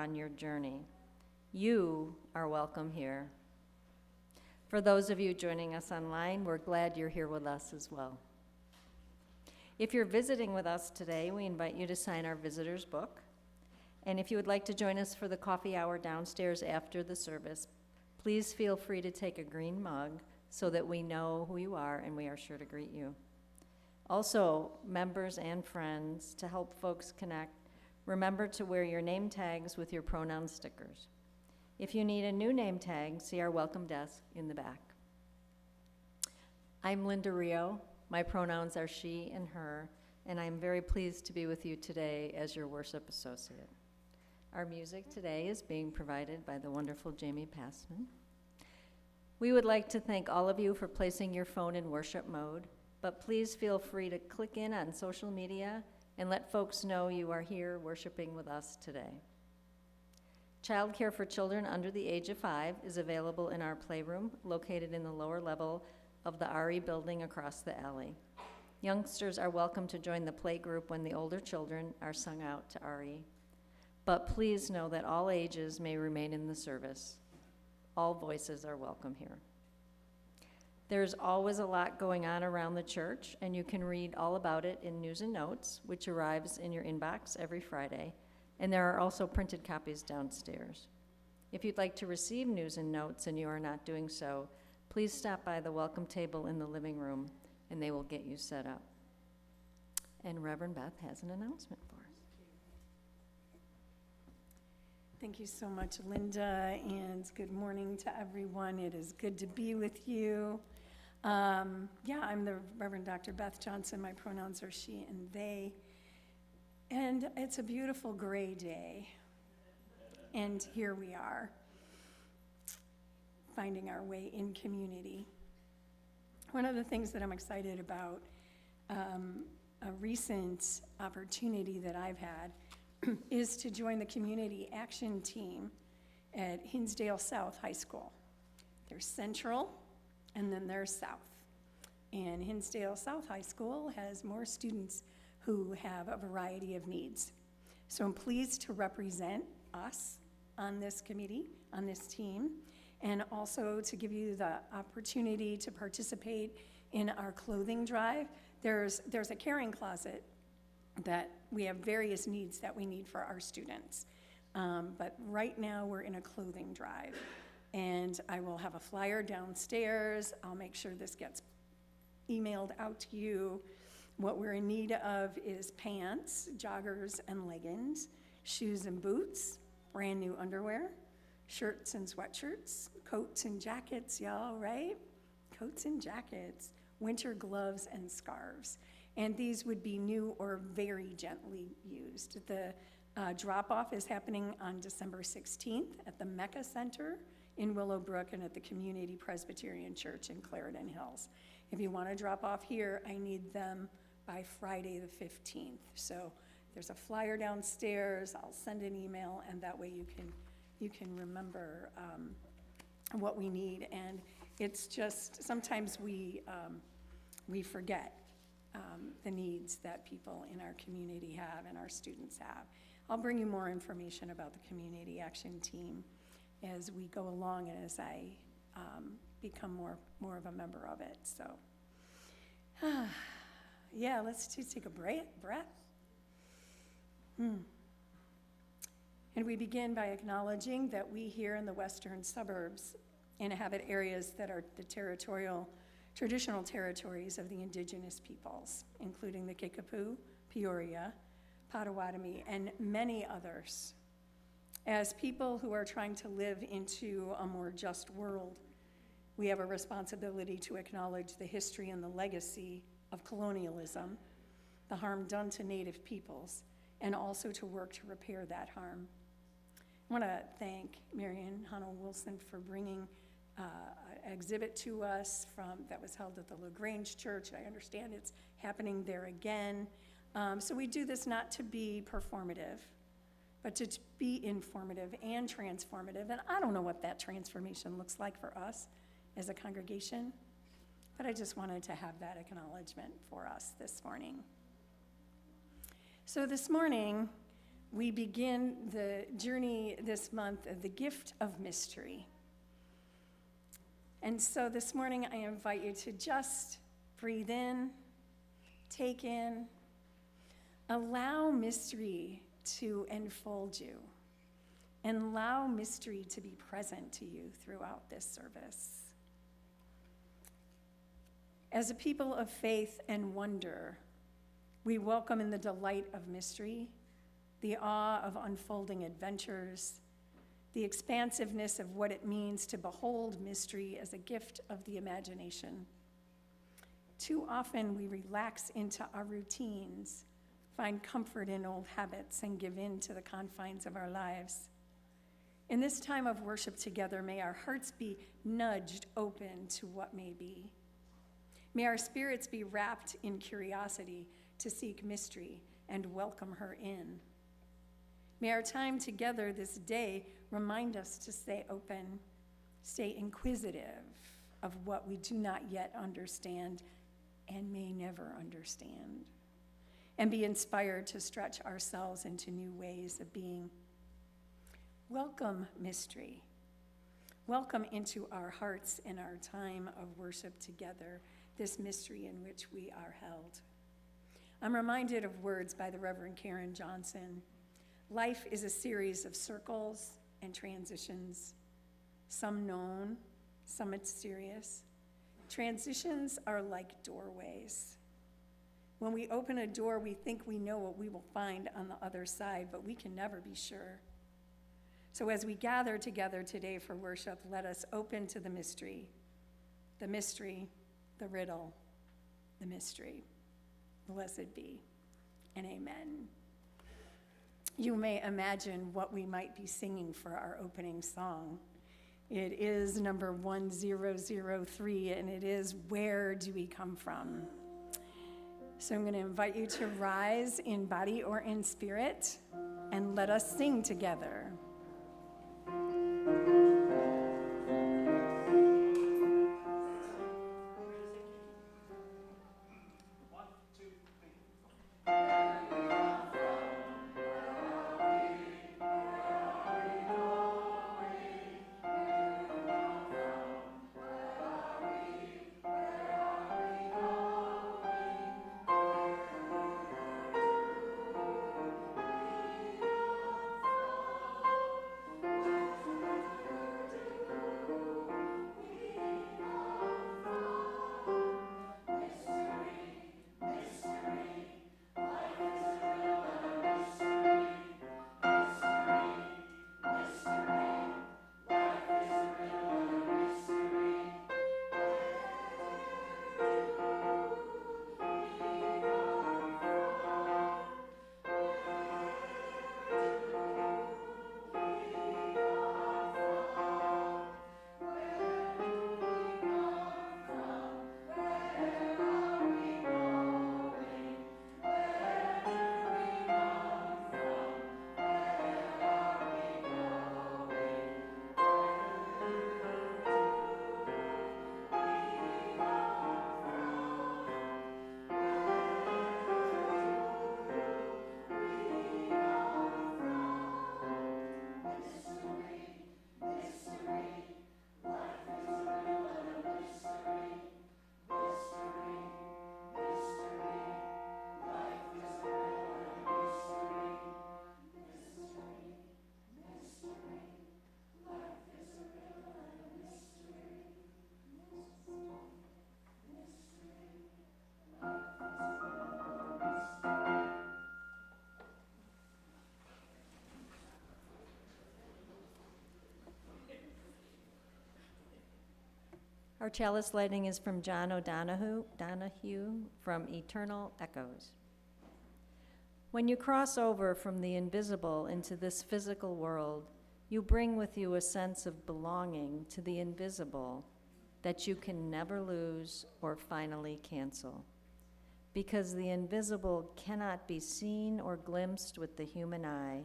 on your journey. You are welcome here. For those of you joining us online, we're glad you're here with us as well. If you're visiting with us today, we invite you to sign our visitor's book. And if you would like to join us for the coffee hour downstairs after the service, please feel free to take a green mug so that we know who you are and we are sure to greet you. Also, members and friends, to help folks connect, remember to wear your name tags with your pronoun stickers. If you need a new name tag, see our welcome desk in the back. I'm Linda Rio. My pronouns are she and her, and I'm very pleased to be with you today as your worship associate. Our music today is being provided by the wonderful Jamie Passman. We would like to thank all of you for placing your phone in worship mode, but please feel free to click in on social media and let folks know you are here worshiping with us today. Childcare for children under the age of 5 is available in our playroom located in the lower level of the RE building across the alley. Youngsters are welcome to join the play group when the older children are sung out to RE. But please know that all ages may remain in the service. All voices are welcome here. There's always a lot going on around the church, and you can read all about it in News and Notes, which arrives in your inbox every Friday, and there are also printed copies downstairs. If you'd like to receive News and Notes and you are not doing so, please stop by the welcome table in the living room, and they will get you set up. And Reverend Beth has an announcement for us. Thank you so much, Linda, and good morning to everyone. It is good to be with you. I'm the Reverend Dr. Beth Johnson. My pronouns are she and they. And it's a beautiful gray day. And here we are, finding our way in community. One of the things that I'm excited about, a recent opportunity that I've had, is to join the community action team at Hinsdale South High School. There's Central, and then there's South. And Hinsdale South High School has more students who have a variety of needs. So I'm pleased to represent us on this committee, on this team, and also to give you the opportunity to participate in our clothing drive. There's a caring closet that we have various needs that we need for our students. But right now we're in a clothing drive. And I will have a flyer downstairs. I'll make sure this gets emailed out to you. What we're in need of is pants, joggers and leggings, shoes and boots, brand new underwear, shirts and sweatshirts, coats and jackets, y'all, right? Coats and jackets, winter gloves and scarves. And these would be new or very gently used. The drop-off is happening on December 16th at the Mecca Center in Willowbrook and at the Community Presbyterian Church in Clarendon Hills. If you want to drop off here, I need them by Friday the 15th. So there's a flyer downstairs. I'll send an email, and that way you can remember what we need. And it's just sometimes we forget the needs that people in our community have and our students have. I'll bring you more information about the Community Action Team as we go along and as I become more of a member of it. So, yeah, let's just take a breath. And we begin by acknowledging that we here in the western suburbs inhabit areas that are the traditional territories of the indigenous peoples, including the Kickapoo, Peoria, Potawatomi, and many others. As people who are trying to live into a more just world, we have a responsibility to acknowledge the history and the legacy of colonialism, the harm done to Native peoples, and also to work to repair that harm. I want to thank Marion Hannah Wilson for bringing an exhibit to us that was held at the LaGrange Church. I understand it's happening there again. So we do this not to be performative, but to be informative and transformative. And I don't know what that transformation looks like for us as a congregation, but I just wanted to have that acknowledgement for us this morning. So this morning, we begin the journey this month of the gift of mystery. And so this morning I invite you to just breathe in, take in, allow mystery to enfold you, and allow mystery to be present to you throughout this service. As a people of faith and wonder, we welcome in the delight of mystery, the awe of unfolding adventures, the expansiveness of what it means to behold mystery as a gift of the imagination. Too often we relax into our routines, find comfort in old habits, and give in to the confines of our lives. In this time of worship together, may our hearts be nudged open to what may be. May our spirits be wrapped in curiosity to seek mystery and welcome her in. May our time together this day remind us to stay open, stay inquisitive of what we do not yet understand and may never understand, and be inspired to stretch ourselves into new ways of being. Welcome, mystery. Welcome into our hearts in our time of worship together, this mystery in which we are held. I'm reminded of words by the Reverend Karen Johnson. Life is a series of circles and transitions, some known, some mysterious. Transitions are like doorways. When we open a door, we think we know what we will find on the other side, but we can never be sure. So as we gather together today for worship, let us open to the mystery, the riddle, the mystery. Blessed be, and amen. You may imagine what we might be singing for our opening song. It is number 1003, and it is Where Do We Come From? So I'm going to invite you to rise in body or in spirit, and let us sing together. Our chalice lighting is from John Donahue from Eternal Echoes. When you cross over from the invisible into this physical world, you bring with you a sense of belonging to the invisible that you can never lose or finally cancel. Because the invisible cannot be seen or glimpsed with the human eye,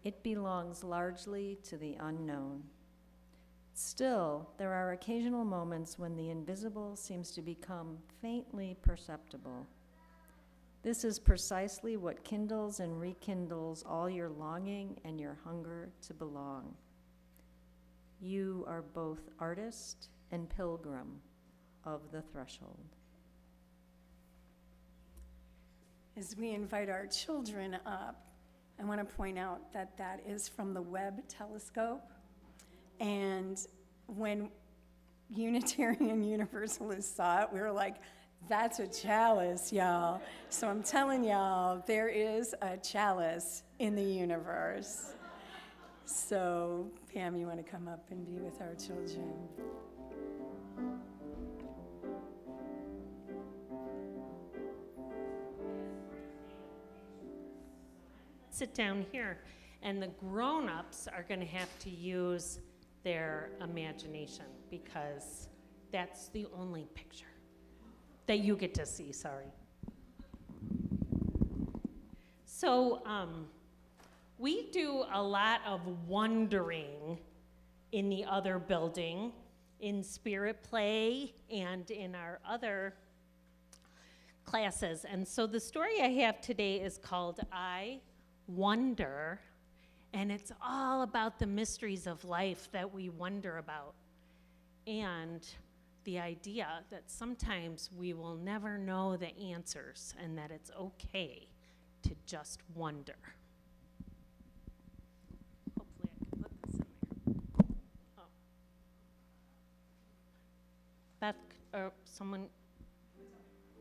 it belongs largely to the unknown. Still, there are occasional moments when the invisible seems to become faintly perceptible. This is precisely what kindles and rekindles all your longing and your hunger to belong. You are both artist and pilgrim of the threshold. As we invite our children up, I want to point out that that is from the Webb telescope. And when Unitarian Universalists saw it, we were like, that's a chalice, y'all. So I'm telling y'all, there is a chalice in the universe. So, Pam, you want to come up and be with our children? Sit down here, and the grown-ups are going to have to use their imagination because that's the only picture that you get to see, sorry. So we do a lot of wondering in the other building, in spirit play and in our other classes. And so the story I have today is called I Wonder, and it's all about the mysteries of life that we wonder about, and the idea that sometimes we will never know the answers and that it's okay to just wonder. Hopefully I can put this in there. Oh. Beth, or someone,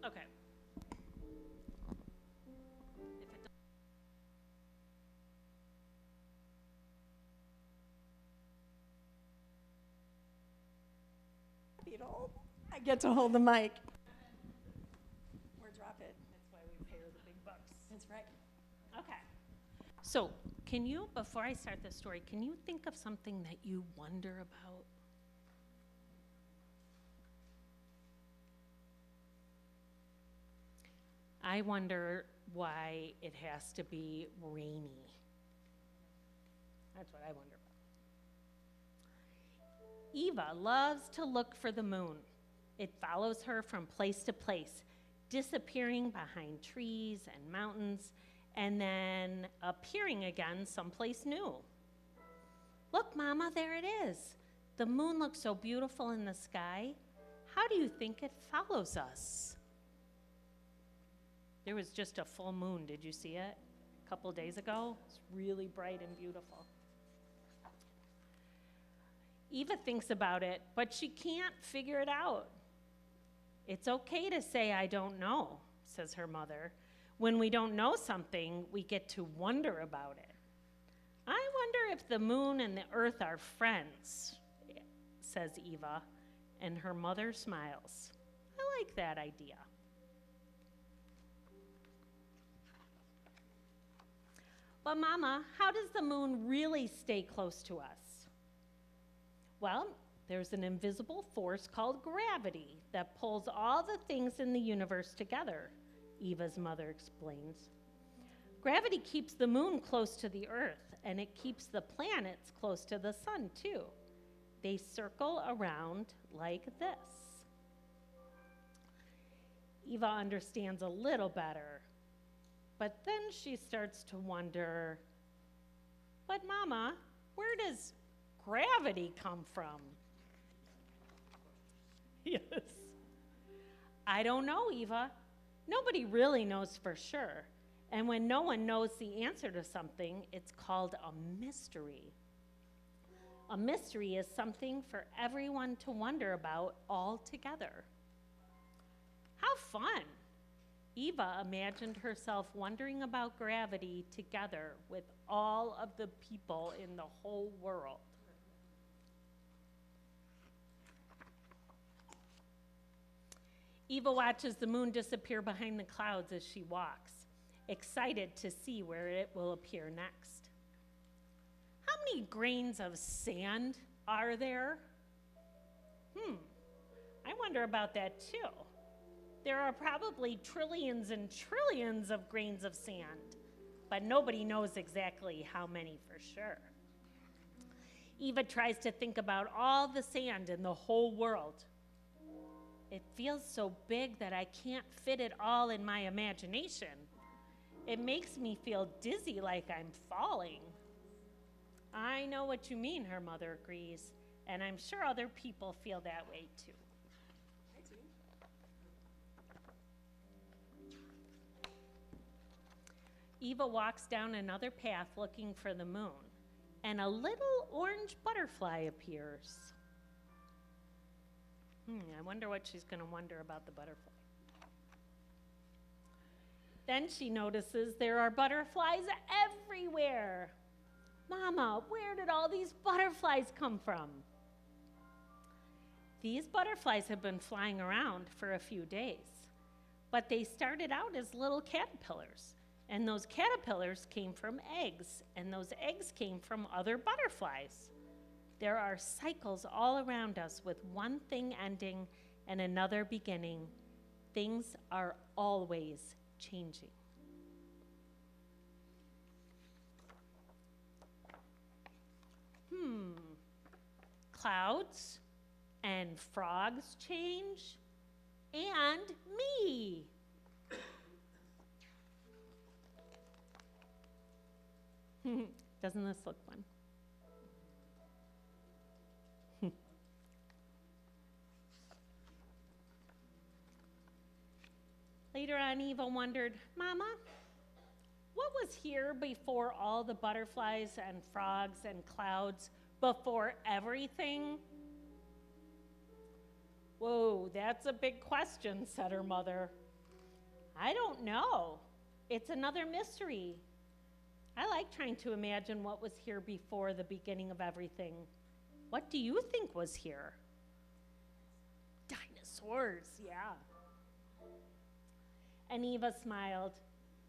okay. I get to hold the mic. Or drop it. That's why we pay her the big bucks. That's right. Okay. So, can you, before I start the story, can you think of something that you wonder about? I wonder why it has to be rainy. That's what I wonder about. Eva loves to look for the moon. It follows her from place to place, disappearing behind trees and mountains, and then appearing again someplace new. Look, Mama, there it is. The moon looks so beautiful in the sky. How do you think it follows us? There was just a full moon. Did you see it a couple days ago? It's really bright and beautiful. Eva thinks about it, but she can't figure it out. It's okay to say, I don't know, says her mother. When we don't know something, we get to wonder about it. I wonder if the moon and the earth are friends, says Eva, and her mother smiles. I like that idea. But Mama, how does the moon really stay close to us? Well, there's an invisible force called gravity that pulls all the things in the universe together, Eva's mother explains. Gravity keeps the moon close to the earth, and it keeps the planets close to the sun, too. They circle around like this. Eva understands a little better, but then she starts to wonder, but Mama, where does gravity come from? Yes. I don't know, Eva. Nobody really knows for sure. And when no one knows the answer to something, it's called a mystery. A mystery is something for everyone to wonder about all together. How fun! Eva imagined herself wondering about gravity together with all of the people in the whole world. Eva watches the moon disappear behind the clouds as she walks, excited to see where it will appear next. How many grains of sand are there? I wonder about that too. There are probably trillions and trillions of grains of sand, but nobody knows exactly how many for sure. Eva tries to think about all the sand in the whole world. It feels so big that I can't fit it all in my imagination. It makes me feel dizzy, like I'm falling. I know what you mean, her mother agrees, and I'm sure other people feel that way too. Eva walks down another path looking for the moon, and a little orange butterfly appears. I wonder what she's going to wonder about the butterfly. Then she notices there are butterflies everywhere. Mama, where did all these butterflies come from? These butterflies have been flying around for a few days, but they started out as little caterpillars, and those caterpillars came from eggs, and those eggs came from other butterflies. There are cycles all around us with one thing ending and another beginning. Things are always changing. Clouds and frogs change, and me. Doesn't this look fun? Later on, Eva wondered, Mama, what was here before all the butterflies and frogs and clouds, before everything? Whoa, that's a big question, said her mother. I don't know. It's another mystery. I like trying to imagine what was here before the beginning of everything. What do you think was here? Dinosaurs, yeah. And Eva smiled,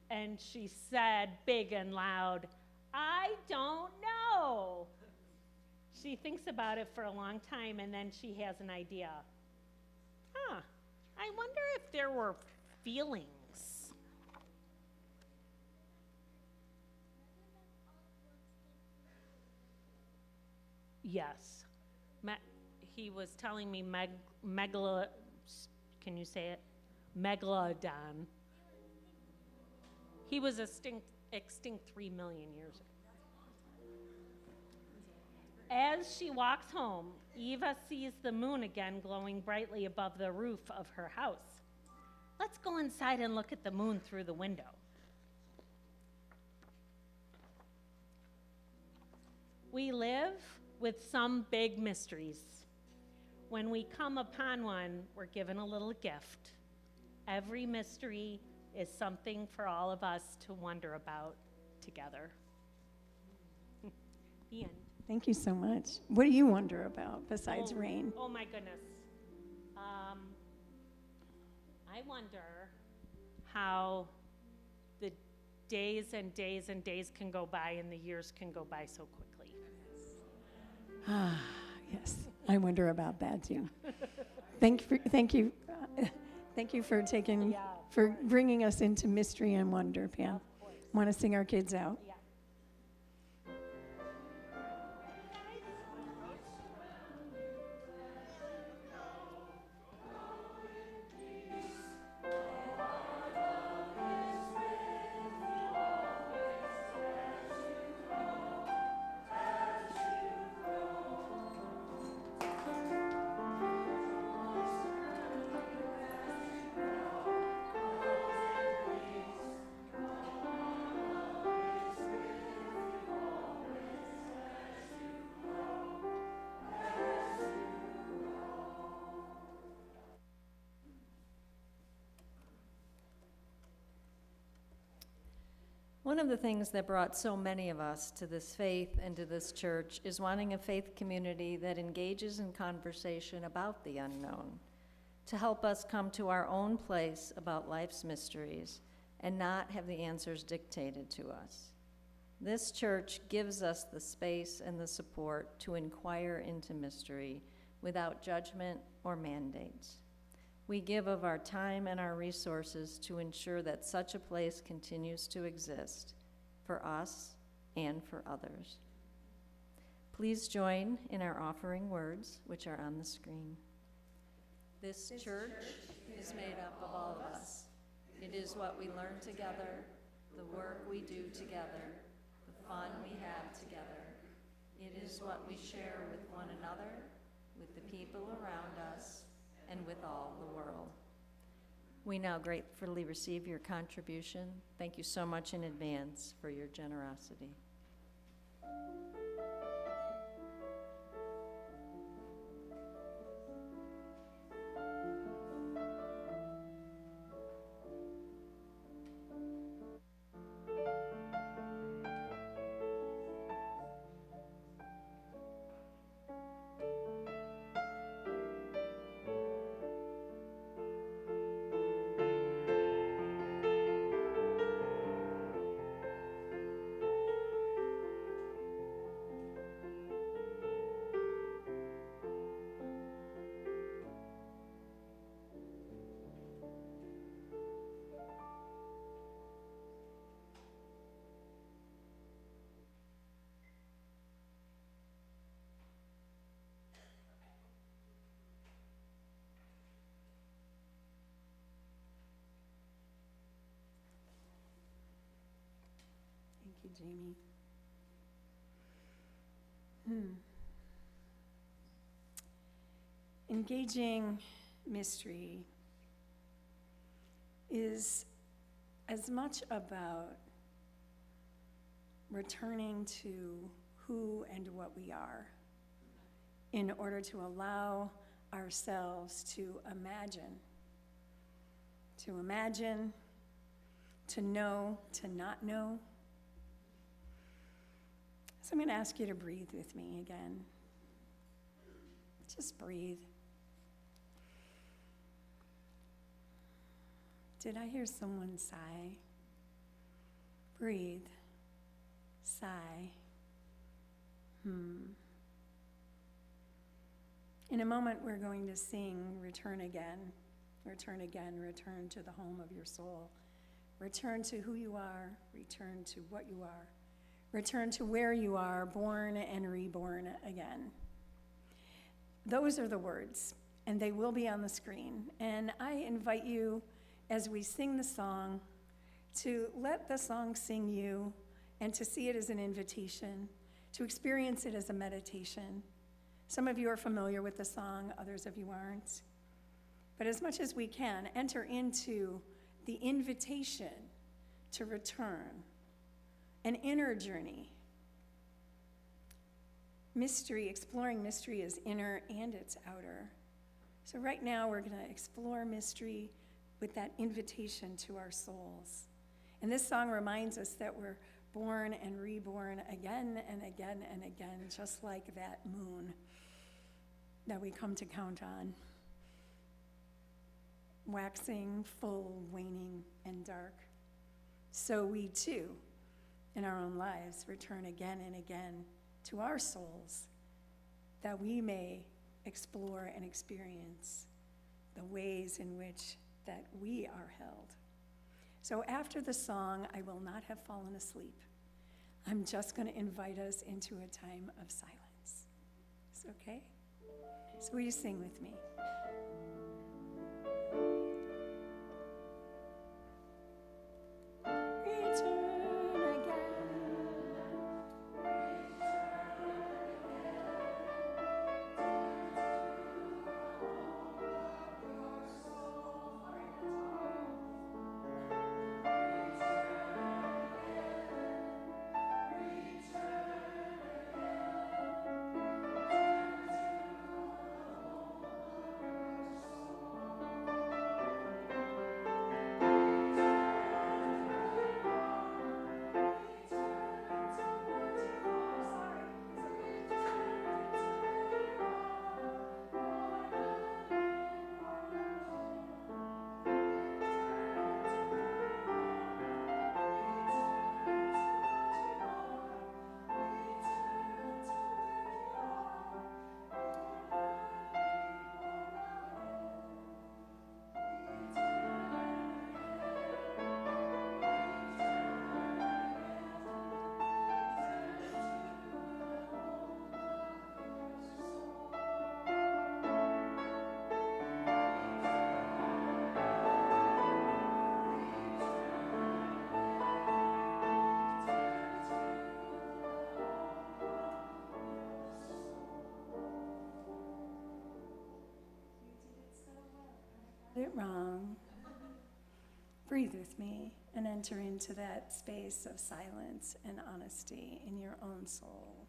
and she said big and loud, I don't know. She thinks about it for a long time, and then she has an idea. I wonder if there were feelings. Yes. He was telling me can you say it? Megalodon. He was extinct 3 million years ago. As she walks home, Eva sees the moon again glowing brightly above the roof of her house. Let's go inside and look at the moon through the window. We live with some big mysteries. When we come upon one, we're given a little gift. Every mystery is something for all of us to wonder about together. The end. Thank you so much. What do you wonder about besides rain? Oh my goodness. I wonder how the days and days and days can go by and the years can go by so quickly. Yes, I wonder about that too. Thank you for bringing us into mystery and wonder, Pam. Want to sing our kids out? Yeah. One of the things that brought so many of us to this faith and to this church is wanting a faith community that engages in conversation about the unknown, to help us come to our own place about life's mysteries and not have the answers dictated to us. This church gives us the space and the support to inquire into mystery without judgment or mandates. We give of our time and our resources to ensure that such a place continues to exist for us and for others. Please join in our offering words, which are on the screen. This church is made up of all of us. It is what we learn together, the work we do together, the fun we have together. It is what we share with one another, with the people around us, and with all the world. We now gratefully receive your contribution. Thank you so much in advance for your generosity. Thank you, Jamie. Engaging mystery is as much about returning to who and what we are in order to allow ourselves to imagine, to know, to not know. So I'm going to ask you to breathe with me again. Just breathe. Did I hear someone sigh? Breathe. Sigh. In a moment, we're going to sing Return Again. Return again, return to the home of your soul. Return to who you are, return to what you are. Return to where you are, born and reborn again. Those are the words, and they will be on the screen. And I invite you, as we sing the song, to let the song sing you and to see it as an invitation, to experience it as a meditation. Some of you are familiar with the song, others of you aren't. But as much as we can, enter into the invitation to return, an inner journey. Mystery, exploring mystery is inner and it's outer. So right now we're going to explore mystery with that invitation to our souls. And this song reminds us that we're born and reborn again and again and again, just like that moon that we come to count on. Waxing, full, waning, and dark. So we too, in our own lives, return again and again to our souls, that we may explore and experience the ways in which that we are held. So after the song, I will not have fallen asleep. I'm just going to invite us into a time of silence. Is it okay? So will you sing with me? it wrong. Breathe with me and enter into that space of silence and honesty in your own soul.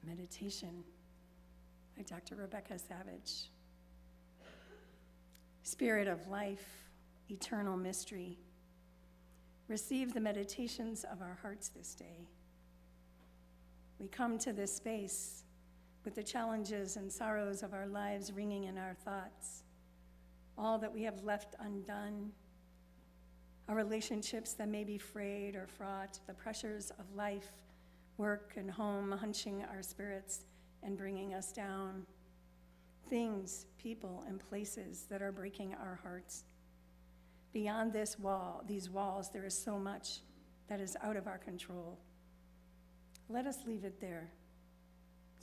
Meditation by Dr. Rebecca Savage. Spirit of life, eternal mystery, receive the meditations of our hearts this day. We come to this space with the challenges and sorrows of our lives ringing in our thoughts, all that we have left undone, our relationships that may be frayed or fraught, the pressures of life, work and home hunching our spirits and bringing us down, things, people, and places that are breaking our hearts. Beyond these walls, there is so much that is out of our control. Let us leave it there,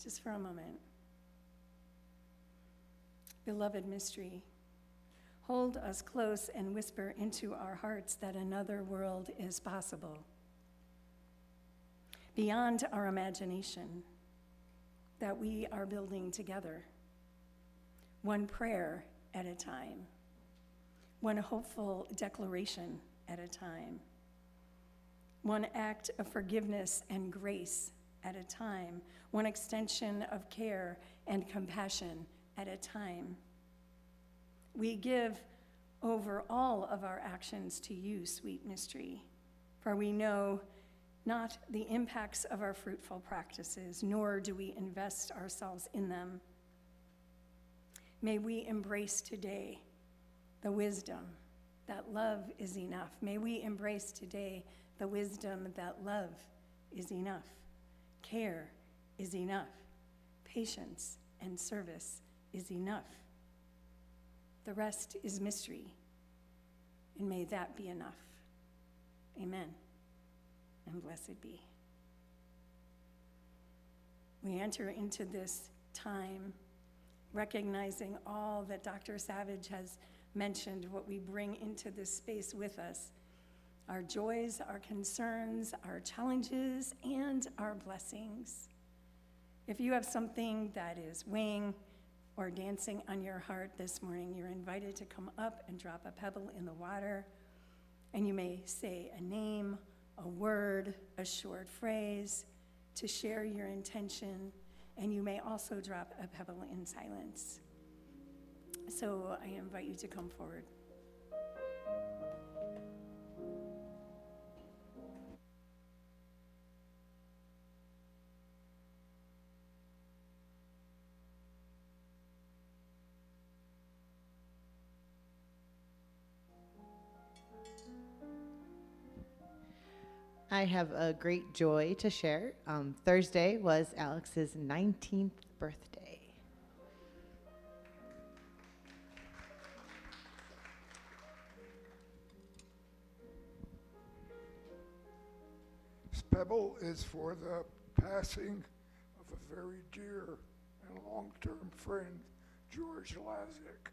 just for a moment. Beloved mystery, hold us close and whisper into our hearts that another world is possible, beyond our imagination, that we are building together, one prayer at a time, one hopeful declaration at a time, one act of forgiveness and grace at a time, one extension of care and compassion at a time. We give over all of our actions to you, sweet mystery, for we know not the impacts of our fruitful practices, nor do we invest ourselves in them. May we embrace today the wisdom that love is enough. May we embrace today the wisdom that love is enough, care is enough, patience and service is enough. The rest is mystery, and may that be enough. Amen. And blessed be. We enter into this time recognizing all that Dr. Savage has mentioned, what we bring into this space with us, our joys, our concerns, our challenges, and our blessings. If you have something that is weighing or dancing on your heart this morning, you're invited to come up and drop a pebble in the water, and you may say a name a word, a short phrase, to share your intention, and you may also drop a pebble in silence. So I invite you to come forward. I have a great joy to share. Thursday was Alex's 19th birthday. This pebble is for the passing of a very dear and long-term friend, George Lazick.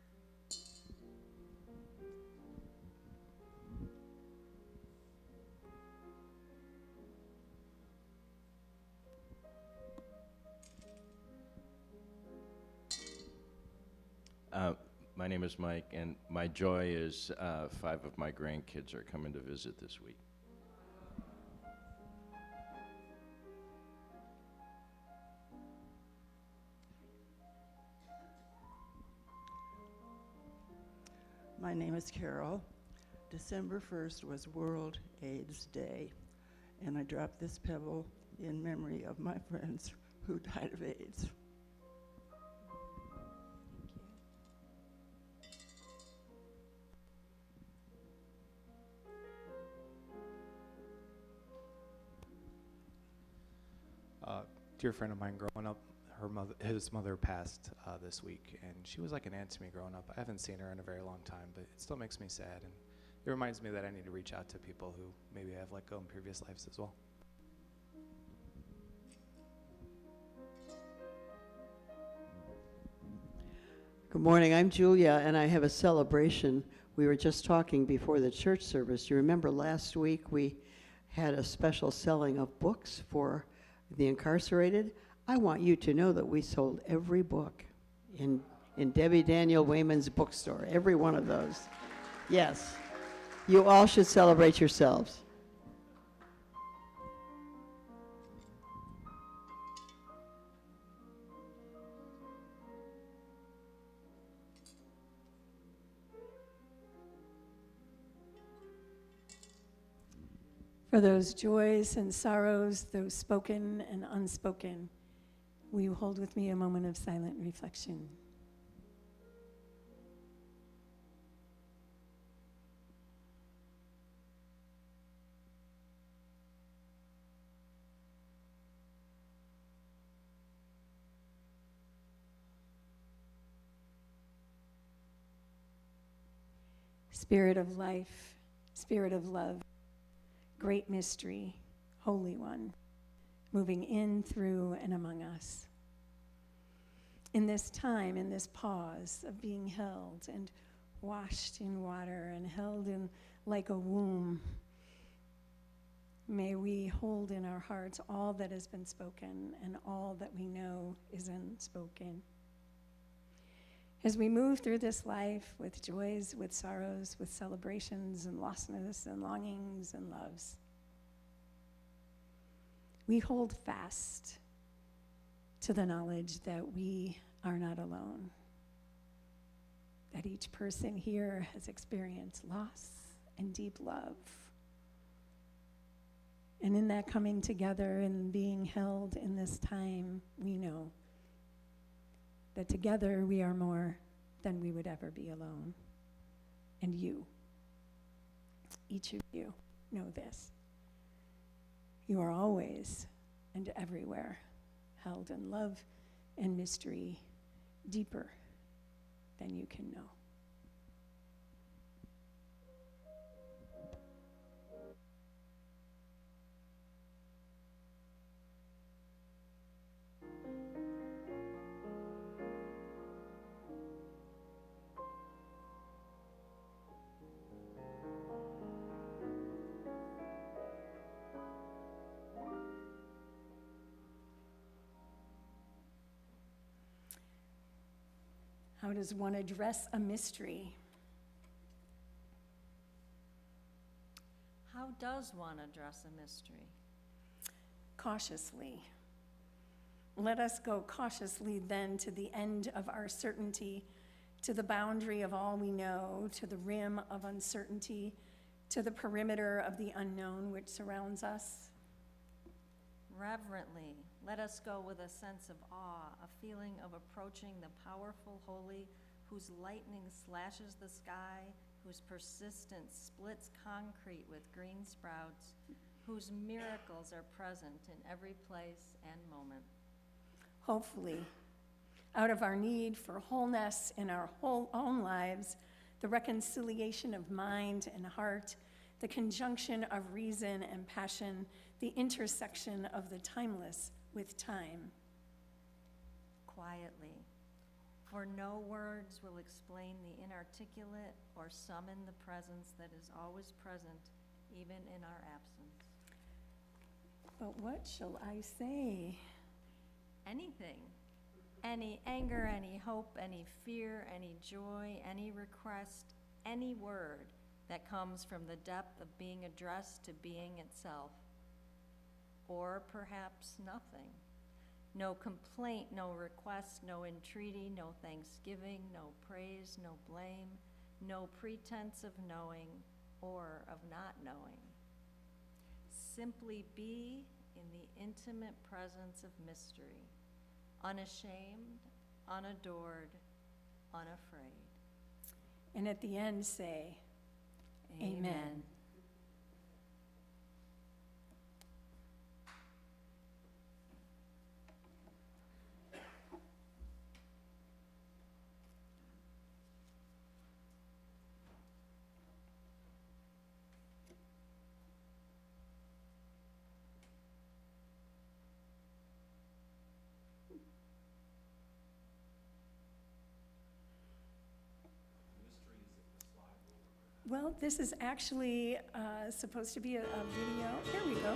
My name is Mike, and my joy is 5 of my grandkids are coming to visit this week. My name is Carol. December 1st was World AIDS Day, and I dropped this pebble in memory of my friends who died of AIDS. Dear friend of mine growing up, his mother passed this week, and she was like an aunt to me growing up. I haven't seen her in a very long time, but it still makes me sad, and it reminds me that I need to reach out to people who maybe I've let go in previous lives as well. Good morning, I'm Julia, and I have a celebration. We were just talking before the church service. You remember last week we had a special selling of books for the incarcerated. I want you to know that we sold every book in Debbie Daniel Wayman's bookstore, every one of those. Yes, you all should celebrate yourselves. For those joys and sorrows, those spoken and unspoken, will you hold with me a moment of silent reflection? Spirit of life, Spirit of love, great mystery, Holy One, moving in, through, and among us. In this time, in this pause of being held and washed in water and held in like a womb, may we hold in our hearts all that has been spoken and all that we know is unspoken. As we move through this life with joys, with sorrows, with celebrations and lostness and longings and loves, we hold fast to the knowledge that we are not alone, that each person here has experienced loss and deep love. And in that coming together and being held in this time, we know that together we are more than we would ever be alone. And you, each of you, know this. You are always and everywhere held in love and mystery deeper than you can know. How does one address a mystery? How How does one address a mystery? Cautiously. Let us go cautiously then to the end of our certainty, to the boundary of all we know, to the rim of uncertainty, to the perimeter of the unknown which surrounds us. Reverently, let us go with a sense of awe, a feeling of approaching the powerful holy whose lightning slashes the sky, whose persistence splits concrete with green sprouts, whose miracles are present in every place and moment. Hopefully, out of our need for wholeness in our whole own lives, the reconciliation of mind and heart, the conjunction of reason and passion, the intersection of the timeless with time. Quietly, for no words will explain the inarticulate or summon the presence that is always present, even in our absence. But what shall I say? Anything. Any anger, any hope, any fear, any joy, any request, any word that comes from the depth of being addressed to being itself. Or perhaps nothing. No complaint, no request, no entreaty, no thanksgiving, no praise, no blame, no pretense of knowing or of not knowing. Simply be in the intimate presence of mystery, unashamed, unadored, unafraid. And at the end say, Amen. Well, this is actually supposed to be a video. Here we go.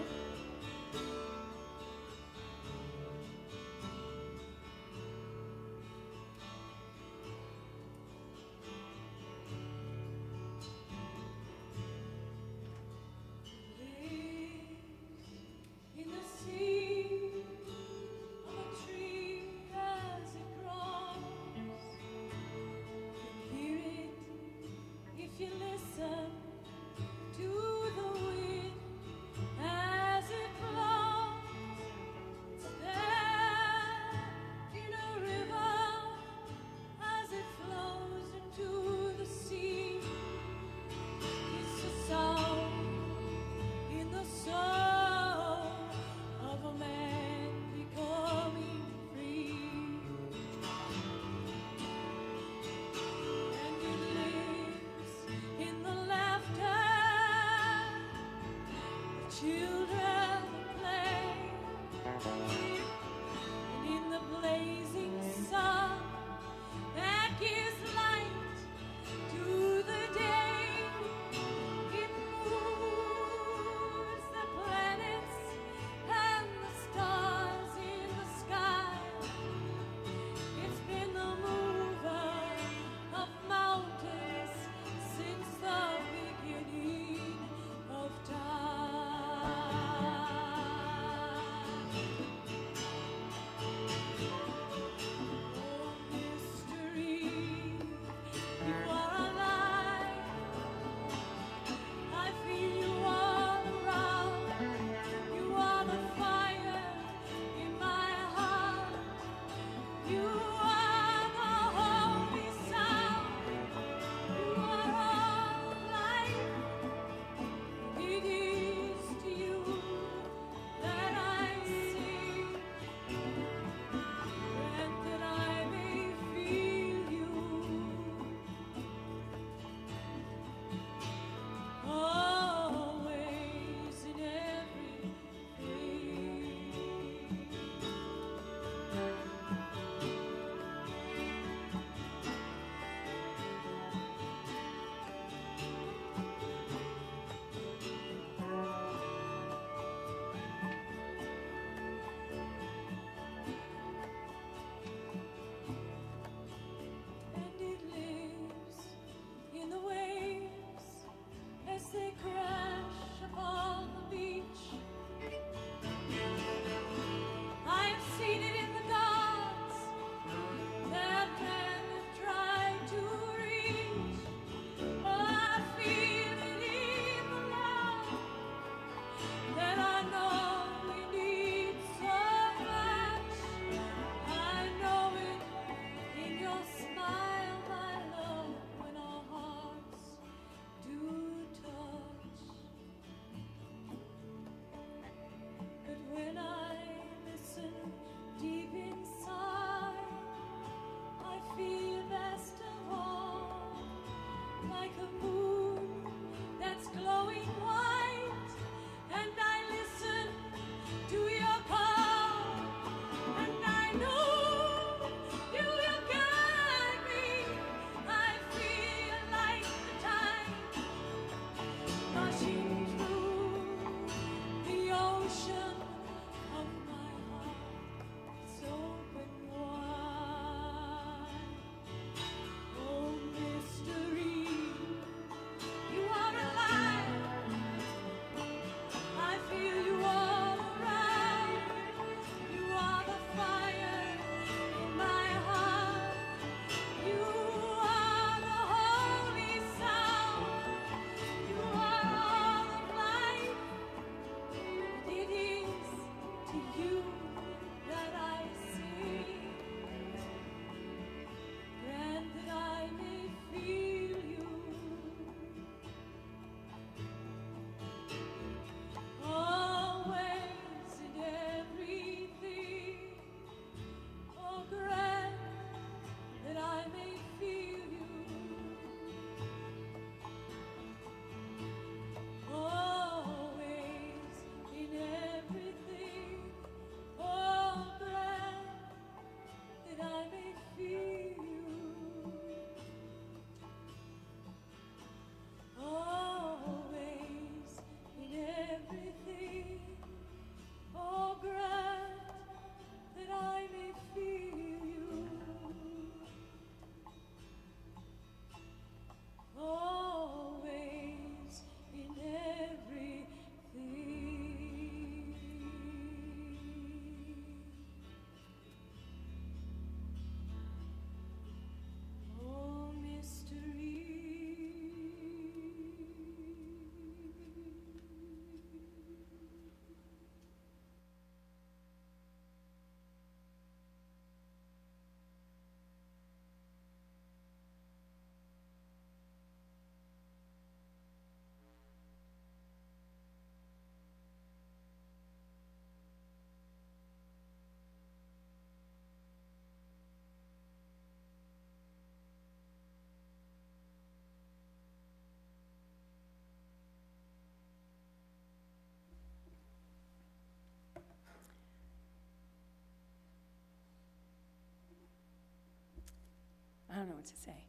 what to say.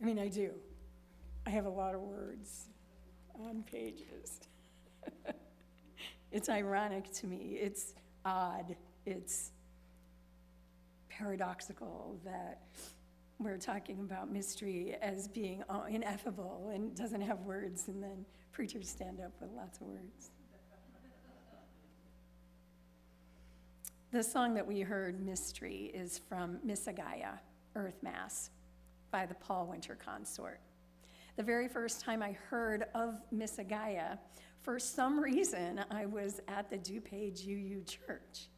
I mean, I do. I have a lot of words on pages. It's ironic to me. It's odd. It's paradoxical that we're talking about mystery as being ineffable and doesn't have words, and then preachers stand up with lots of words. The song that we heard, Mystery, is from Missagaya, Earth Mass, by the Paul Winter Consort. The very first time I heard of Missagaya, for some reason, I was at the DuPage UU Church.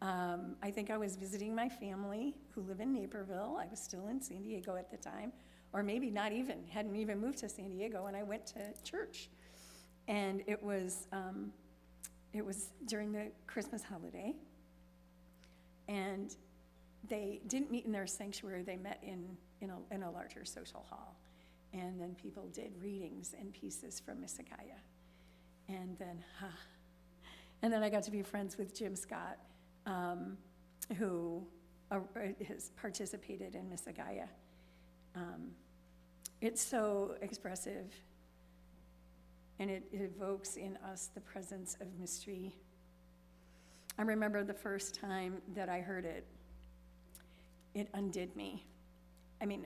I think I was visiting my family who live in Naperville. I was still in San Diego at the time, or maybe not even, hadn't even moved to San Diego when I went to church. And it was during the Christmas holiday. And they didn't meet in their sanctuary, they met in a larger social hall. And then people did readings and pieces from Missagaya. And then I got to be friends with Jim Scott, who has participated in Missagaya. It's so expressive, and it evokes in us the presence of mystery. I remember the first time that I heard it, it undid me. I mean,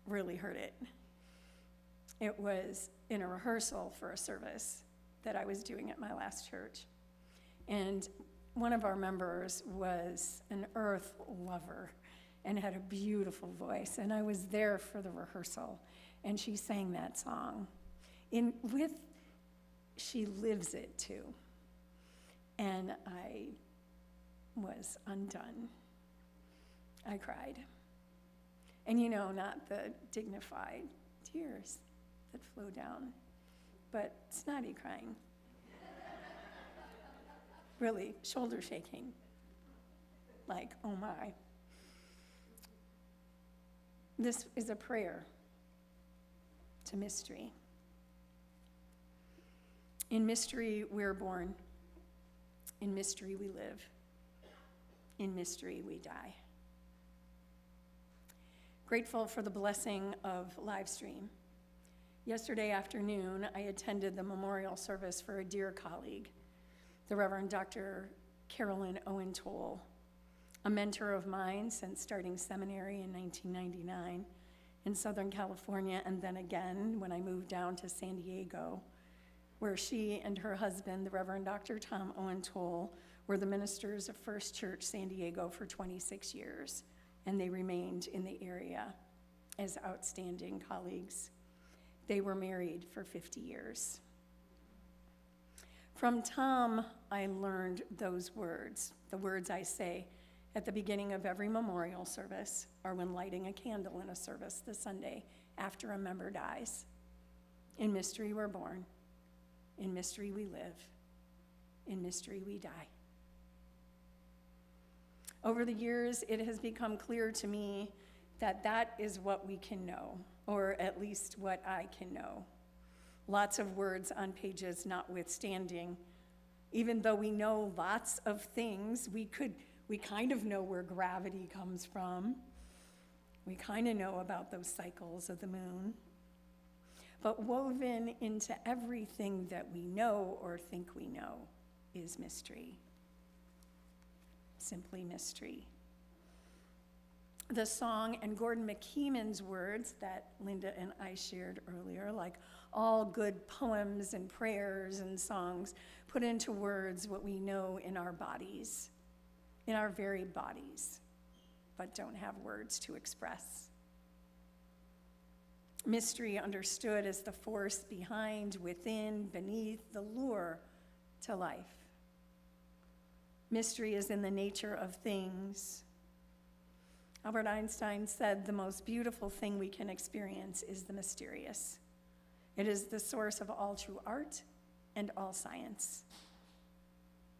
really heard it. It was in a rehearsal for a service that I was doing at my last church. And one of our members was an earth lover and had a beautiful voice. And I was there for the rehearsal, and she sang that song. She lives it too. And I was undone. I cried. And not the dignified tears that flow down, but snotty crying. Really, shoulder shaking. Like, oh my. This is a prayer to mystery. In mystery, we're born. In mystery, we live. In mystery, we die. Grateful for the blessing of live stream. Yesterday afternoon, I attended the memorial service for a dear colleague, the Reverend Dr. Carolyn Owen Toll, a mentor of mine since starting seminary in 1999 in Southern California, and then again when I moved down to San Diego, where she and her husband, the Reverend Dr. Tom Owen Toll, were the ministers of First Church San Diego for 26 years, and they remained in the area as outstanding colleagues. They were married for 50 years. From Tom, I learned those words, the words I say at the beginning of every memorial service, or when lighting a candle in a service the Sunday after a member dies. In mystery we're born. In mystery we live. In mystery we die. Over the years, it has become clear to me that that is what we can know, or at least what I can know. Lots of words on pages notwithstanding. Even though we know lots of things, we kind of know where gravity comes from. We kind of know about those cycles of the moon. But woven into everything that we know or think we know is mystery. Simply mystery. The song and Gordon McKeeman's words that Linda and I shared earlier, like all good poems and prayers and songs, put into words what we know in our bodies, in our very bodies, but don't have words to express. Mystery understood as the force behind, within, beneath, the lure to life. Mystery is in the nature of things. Albert Einstein said the most beautiful thing we can experience is the mysterious. It is the source of all true art and all science.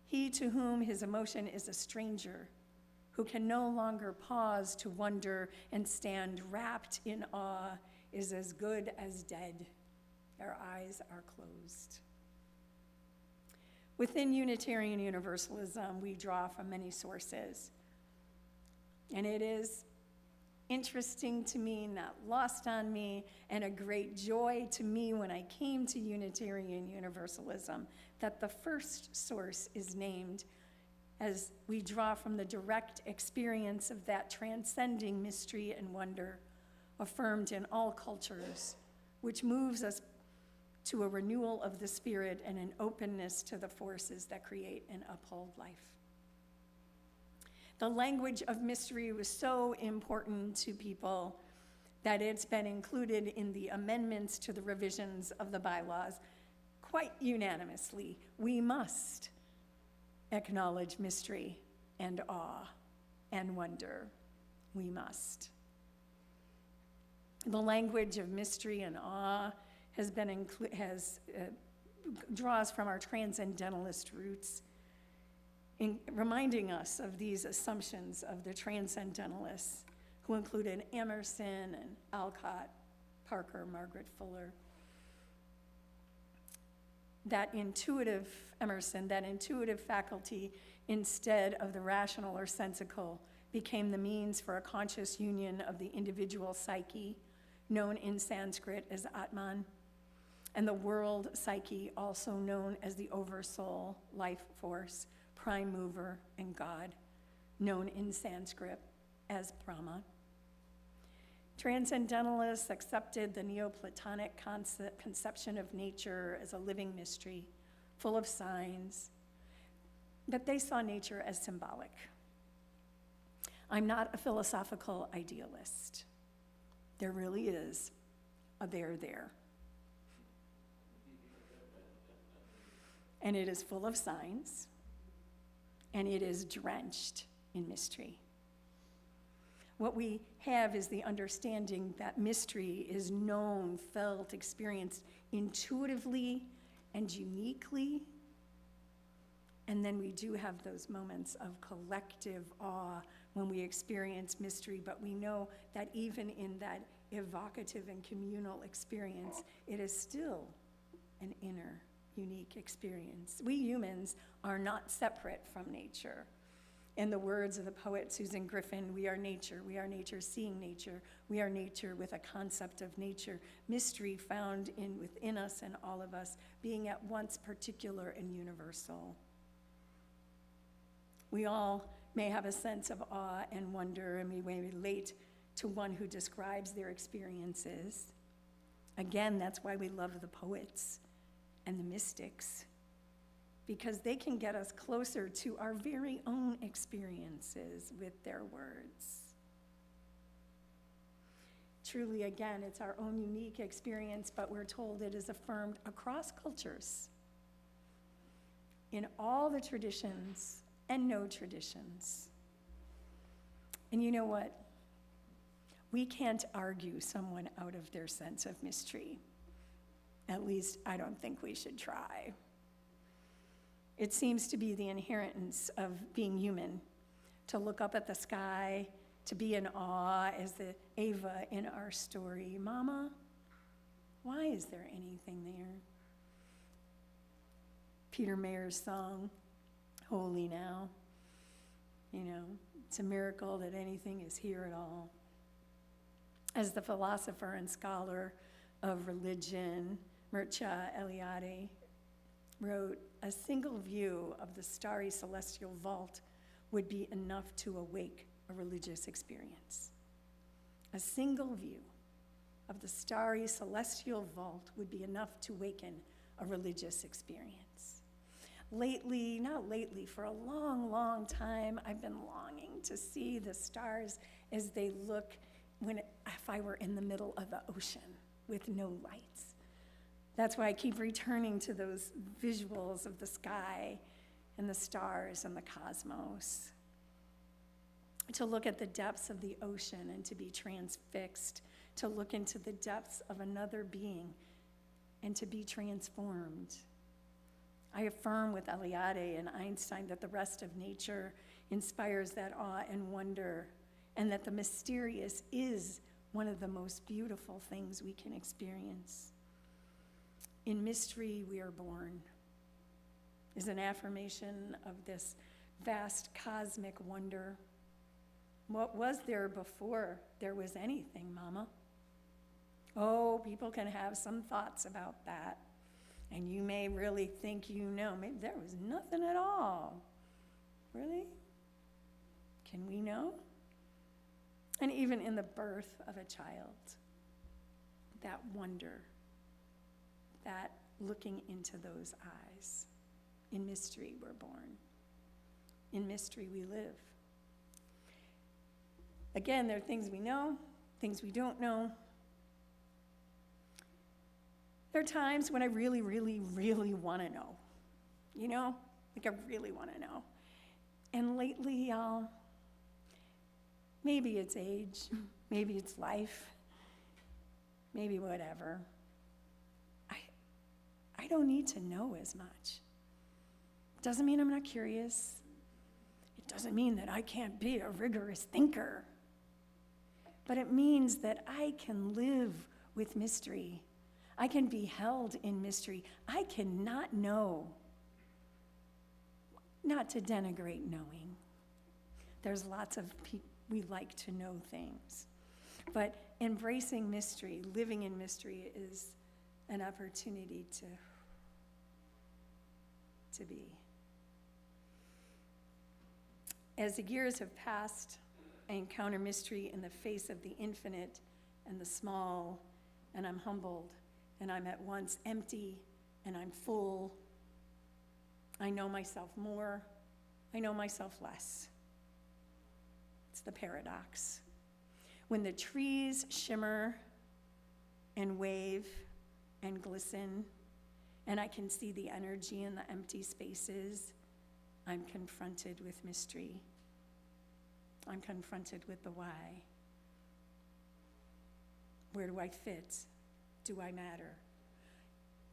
He to whom his emotion is a stranger, who can no longer pause to wonder and stand wrapped in awe, is as good as dead. Their eyes are closed. Within Unitarian Universalism, we draw from many sources. And it is interesting to me, not lost on me, and a great joy to me when I came to Unitarian Universalism that the first source is named as we draw from the direct experience of that transcending mystery and wonder affirmed in all cultures, which moves us to a renewal of the spirit and an openness to the forces that create and uphold life. The language of mystery was so important to people that it's been included in the amendments to the revisions of the bylaws quite unanimously. We must acknowledge mystery and awe and wonder. We must. The language of mystery and awe has been draws from our transcendentalist roots, in reminding us of these assumptions of the transcendentalists, who included Emerson and Alcott, Parker, Margaret Fuller. Emerson, that intuitive faculty, instead of the rational or sensical, became the means for a conscious union of the individual psyche, known in Sanskrit as Atman, and the world psyche, also known as the oversoul, life force, prime mover, and God, known in Sanskrit as Brahma. Transcendentalists accepted the Neoplatonic conception of nature as a living mystery, full of signs, but they saw nature as symbolic. I'm not a philosophical idealist. There really is a there. And it is full of signs, and it is drenched in mystery. What we have is the understanding that mystery is known, felt, experienced intuitively and uniquely. And then we do have those moments of collective awe when we experience mystery, but we know that even in that evocative and communal experience, it is still an inner, unique experience. We humans are not separate from nature. In the words of the poet Susan Griffin, we are nature seeing nature, we are nature with a concept of nature, mystery found within us and all of us, being at once particular and universal. We all may have a sense of awe and wonder, and we may relate to one who describes their experiences. Again, that's why we love the poets and the mystics, because they can get us closer to our very own experiences with their words. Truly, again, it's our own unique experience, but we're told it is affirmed across cultures, in all the traditions and no traditions. And you know what? We can't argue someone out of their sense of mystery. At least, I don't think we should try. It seems to be the inheritance of being human, to look up at the sky, to be in awe, as the Ava in our story. Mama, why is there anything there? Peter Mayer's song, Holy Now. You know, it's a miracle that anything is here at all. As the philosopher and scholar of religion, Mircea Eliade, wrote, a single view of the starry celestial vault would be enough to awake a religious experience. A single view of the starry celestial vault would be enough to waken a religious experience. For a long, long time, I've been longing to see the stars as they look if I were in the middle of the ocean with no lights. That's why I keep returning to those visuals of the sky and the stars and the cosmos. To look at the depths of the ocean and to be transfixed, to look into the depths of another being and to be transformed. I affirm with Eliade and Einstein that the rest of nature inspires that awe and wonder, and that the mysterious is one of the most beautiful things we can experience. In mystery, we are born, is an affirmation of this vast cosmic wonder. What was there before there was anything, Mama? Oh, people can have some thoughts about that. And you may really think you know. Maybe there was nothing at all. Really? Can we know? And even in the birth of a child, that wonder, that looking into those eyes. In mystery we're born. In mystery we live. Again, there are things we know, things we don't know. There are times when I really, really, really want to know. You know? Like I really want to know. And lately, y'all, maybe it's age, maybe it's life, maybe whatever. I don't need to know as much. Doesn't mean I'm not curious. It doesn't mean that I can't be a rigorous thinker. But it means that I can live with mystery. I can be held in mystery. I cannot know. Not to denigrate knowing. There's lots of people, we like to know things. But embracing mystery, living in mystery is an opportunity to be. As the years have passed, I encounter mystery in the face of the infinite and the small, and I'm humbled, and I'm at once empty, and I'm full. I know myself more, I know myself less. It's the paradox. When the trees shimmer and wave and glisten, and I can see the energy in the empty spaces, I'm confronted with mystery. I'm confronted with the why. Where do I fit? Do I matter?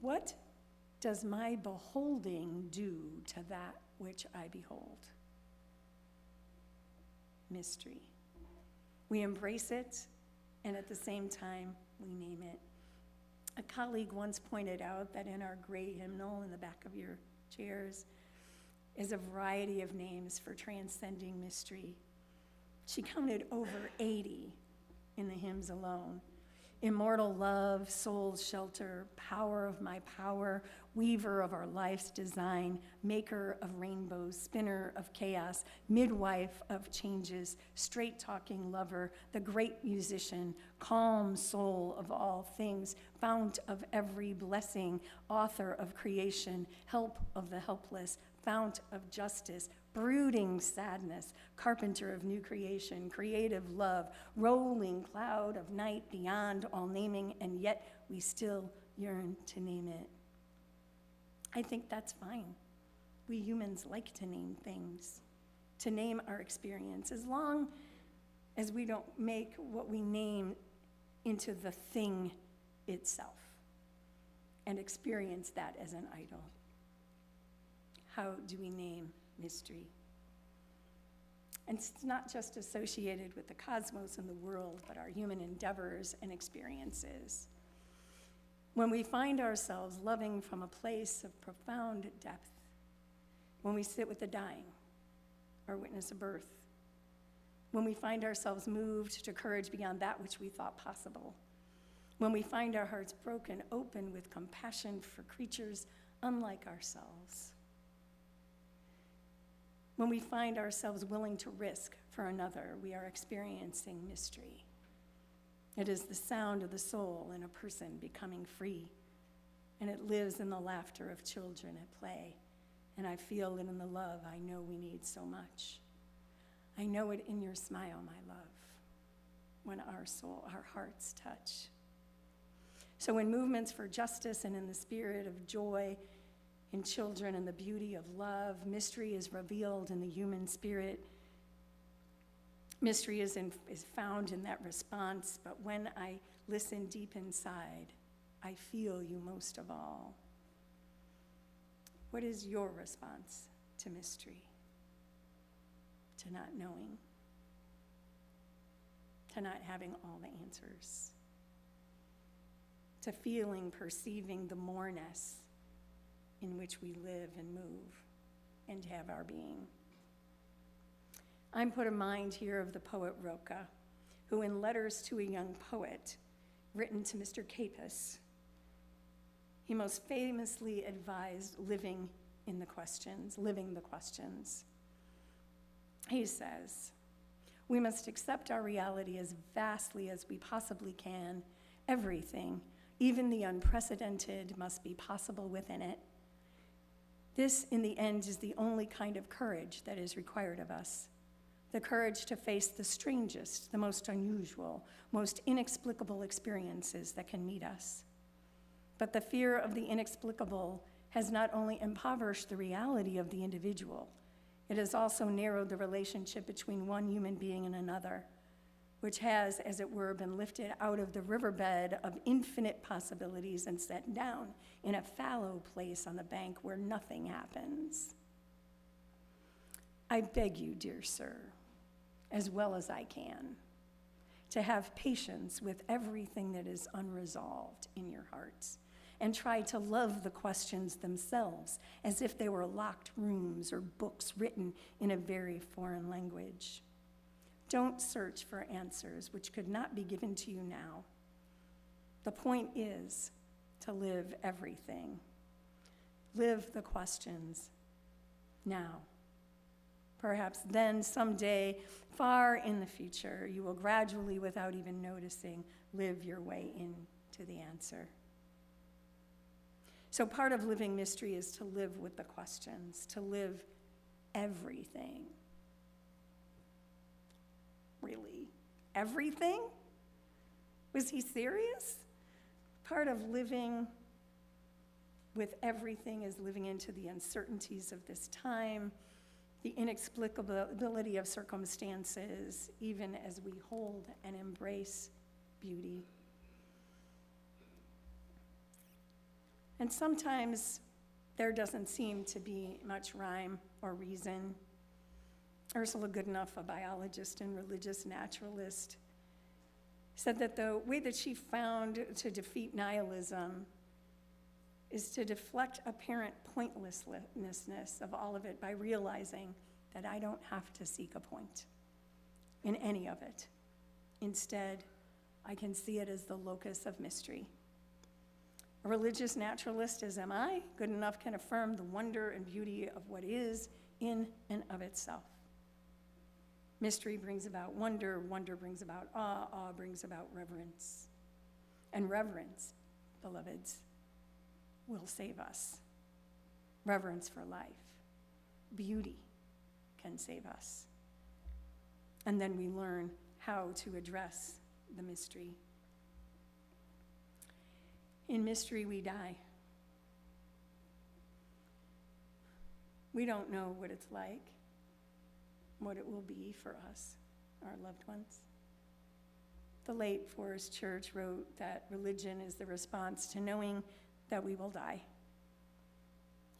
What does my beholding do to that which I behold? Mystery. We embrace it, and at the same time, we name it. A colleague once pointed out that in our gray hymnal in the back of your chairs is a variety of names for transcending mystery. She counted over 80 in the hymns alone. Immortal love, soul's shelter, power of my power, weaver of our life's design, maker of rainbows, spinner of chaos, midwife of changes, straight-talking lover, the great musician, calm soul of all things, fount of every blessing, author of creation, help of the helpless, fount of justice, brooding sadness, carpenter of new creation, creative love, rolling cloud of night beyond all naming, and yet we still yearn to name it. I think that's fine. We humans like to name things, to name our experience, as long as we don't make what we name into the thing itself and experience that as an idol. How do we name mystery? And it's not just associated with the cosmos and the world, but our human endeavors and experiences. When we find ourselves loving from a place of profound depth, when we sit with the dying or witness a birth, when we find ourselves moved to courage beyond that which we thought possible, when we find our hearts broken open with compassion for creatures unlike ourselves, when we find ourselves willing to risk for another, we are experiencing mystery. It is the sound of the soul in a person becoming free, and it lives in the laughter of children at play, and I feel it in the love I know we need so much. I know it in your smile, my love, when our hearts touch. So in movements for justice and in the spirit of joy, in children and the beauty of love, mystery is revealed in the human spirit. Mystery is found in that response, but when I listen deep inside, I feel you most of all. What is your response to mystery? To not knowing? To not having all the answers? To feeling, perceiving the moreness in which we live and move and have our being? I'm put in mind here of the poet Rilke, who in Letters to a Young Poet, written to Mr. Capus, he most famously advised living the questions. He says, "We must accept our reality as vastly as we possibly can. Everything, even the unprecedented, must be possible within it. This, in the end, is the only kind of courage that is required of us. The courage to face the strangest, the most unusual, most inexplicable experiences that can meet us. But the fear of the inexplicable has not only impoverished the reality of the individual, it has also narrowed the relationship between one human being and another, which has, as it were, been lifted out of the riverbed of infinite possibilities and set down in a fallow place on the bank where nothing happens. I beg you, dear sir, as well as I can, to have patience with everything that is unresolved in your hearts, and try to love the questions themselves as if they were locked rooms or books written in a very foreign language. Don't search for answers which could not be given to you now. The point is to live everything. Live the questions now. Perhaps then, someday, far in the future, you will gradually, without even noticing, live your way into the answer. So part of living mystery is to live with the questions, to live everything. Really? Everything? Was he serious? Part of living with everything is living into the uncertainties of this time, the inexplicability of circumstances, even as we hold and embrace beauty. And sometimes there doesn't seem to be much rhyme or reason. Ursula Goodenough, a biologist and religious naturalist, said that the way that she found to defeat nihilism is to deflect apparent pointlessness of all of it by realizing that I don't have to seek a point in any of it. Instead, I can see it as the locus of mystery. A religious naturalist, as am I, Goodenough can affirm the wonder and beauty of what is in and of itself. Mystery brings about wonder, wonder brings about awe, awe brings about reverence. And reverence, beloveds, will save us. Reverence for life. Beauty can save us. And then we learn how to address the mystery. In mystery, we die. We don't know what it's like, what it will be for us, our loved ones. The late Forrest Church wrote that religion is the response to knowing that we will die.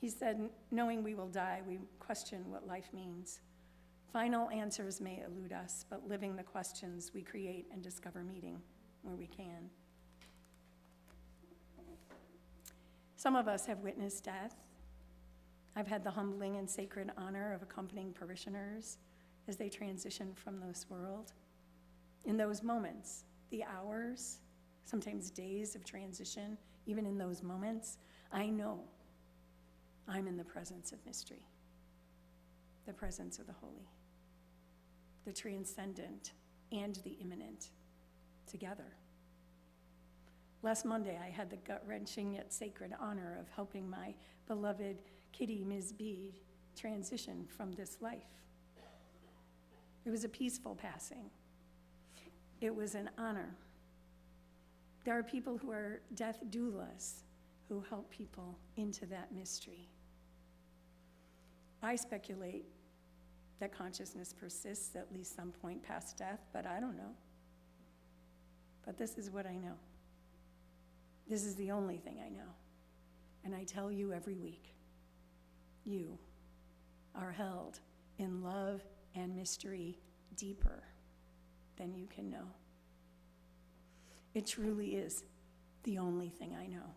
He said, knowing we will die, we question what life means. Final answers may elude us, but living the questions, we create and discover meaning where we can. Some of us have witnessed death. I've had the humbling and sacred honor of accompanying parishioners as they transition from this world. In those moments, the hours, sometimes days of transition, even in those moments, I know I'm in the presence of mystery, the presence of the holy, the transcendent and the immanent together. Last Monday, I had the gut-wrenching yet sacred honor of helping my beloved Kitty, Ms. B, transition from this life. It was a peaceful passing. It was an honor. There are people who are death doulas who help people into that mystery. I speculate that consciousness persists at least some point past death, but I don't know. But this is what I know. This is the only thing I know. And I tell you every week, you are held in love and mystery deeper than you can know. It truly is the only thing I know.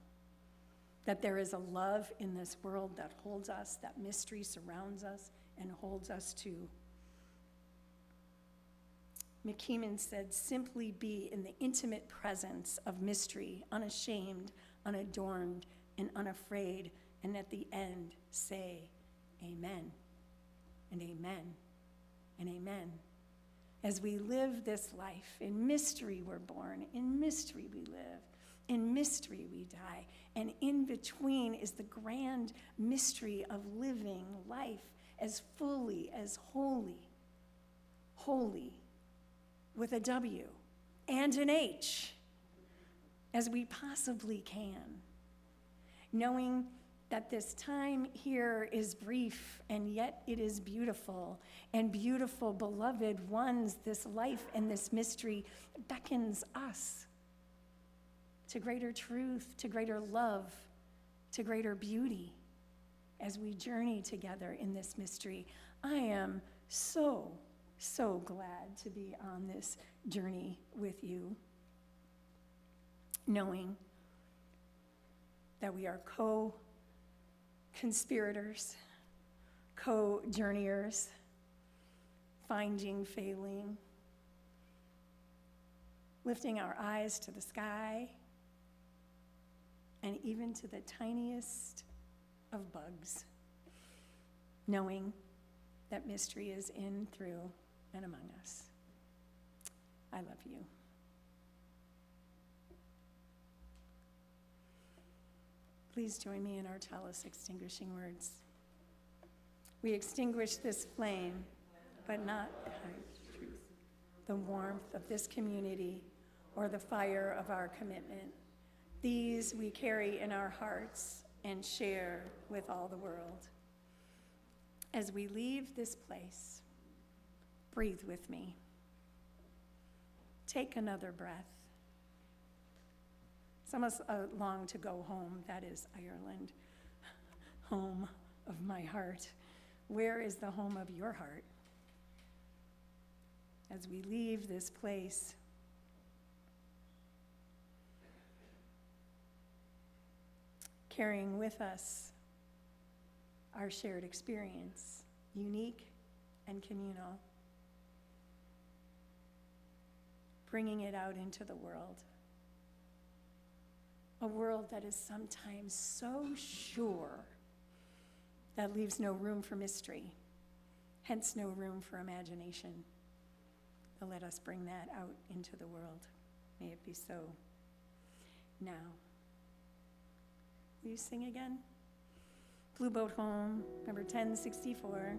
That there is a love in this world that holds us, that mystery surrounds us and holds us to. McKeeman said, simply be in the intimate presence of mystery, unashamed, unadorned, and unafraid, and at the end say, amen, and amen, and amen. As we live this life, in mystery we're born, in mystery we live, in mystery we die, and in between is the grand mystery of living life as fully, as holy, with a W and an H, as we possibly can, knowing that this time here is brief, and yet it is beautiful. And beautiful, beloved ones, this life and this mystery beckons us to greater truth, to greater love, to greater beauty as we journey together in this mystery. I am so glad to be on this journey with you, knowing that we are co-conspirators, co-journeyers, finding, failing, lifting our eyes to the sky, and even to the tiniest of bugs, knowing that mystery is in, through, and among us. I love you. Please join me in our chalice extinguishing words. We extinguish this flame, but not the warmth of this community or the fire of our commitment. These we carry in our hearts and share with all the world. As we leave this place, breathe with me. Take another breath. Some of us long to go home. That is Ireland, home of my heart. Where is the home of your heart? As we leave this place, carrying with us our shared experience, unique and communal, bringing it out into the world. A world that is sometimes so sure that leaves no room for mystery, hence no room for imagination. But let us bring that out into the world. May it be so. Now, will you sing again? Blue Boat Home, number 1064.